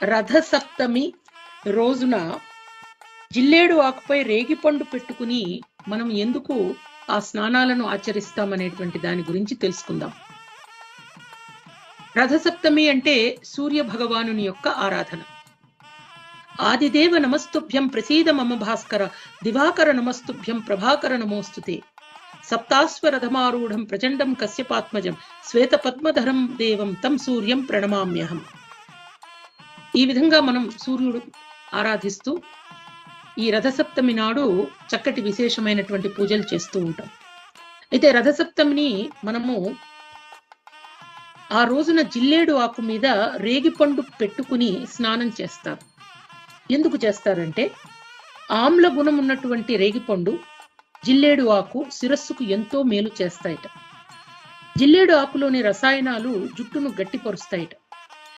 రథసప్తమి రోజున జిల్లేడు ఆకుపై రేగిపండు పెట్టుకుని మనం ఎందుకు ఆ స్నానాలను ఆచరిస్తామనేటువంటి దాని గురించి తెలుసుకుందాం. రథసప్తమి అంటే సూర్య భగవానుని యొక్క ఆరాధన. ఆదిదేవ నమస్తుభ్యం ప్రసీద మమ భాస్కర, దివాకర నమస్తుభ్యం ప్రభాకర నమోస్తుతే, సప్తాశ్వరథమారూఢం ప్రచండం కశ్యపాత్మజం శ్వేత పద్మధరం దేవం తం సూర్యం ప్రణమామ్యహం. ఈ విధంగా మనం సూర్యుడు ఆరాధిస్తూ ఈ రథసప్తమి నాడు చక్కటి విశేషమైనటువంటి పూజలు చేస్తూ ఉంటాం. అయితే రథసప్తమిని మనము ఆ రోజున జిల్లేడు ఆకు మీద రేగిపండు పెట్టుకుని స్నానం చేస్తారు. ఎందుకు చేస్తారంటే ఆమ్ల గుణం ఉన్నటువంటి రేగిపండు, జిల్లేడు ఆకు శిరస్సుకు ఎంతో మేలు చేస్తాయట. జిల్లేడు ఆకులోని రసాయనాలు జుట్టును గట్టిపరుస్తాయట.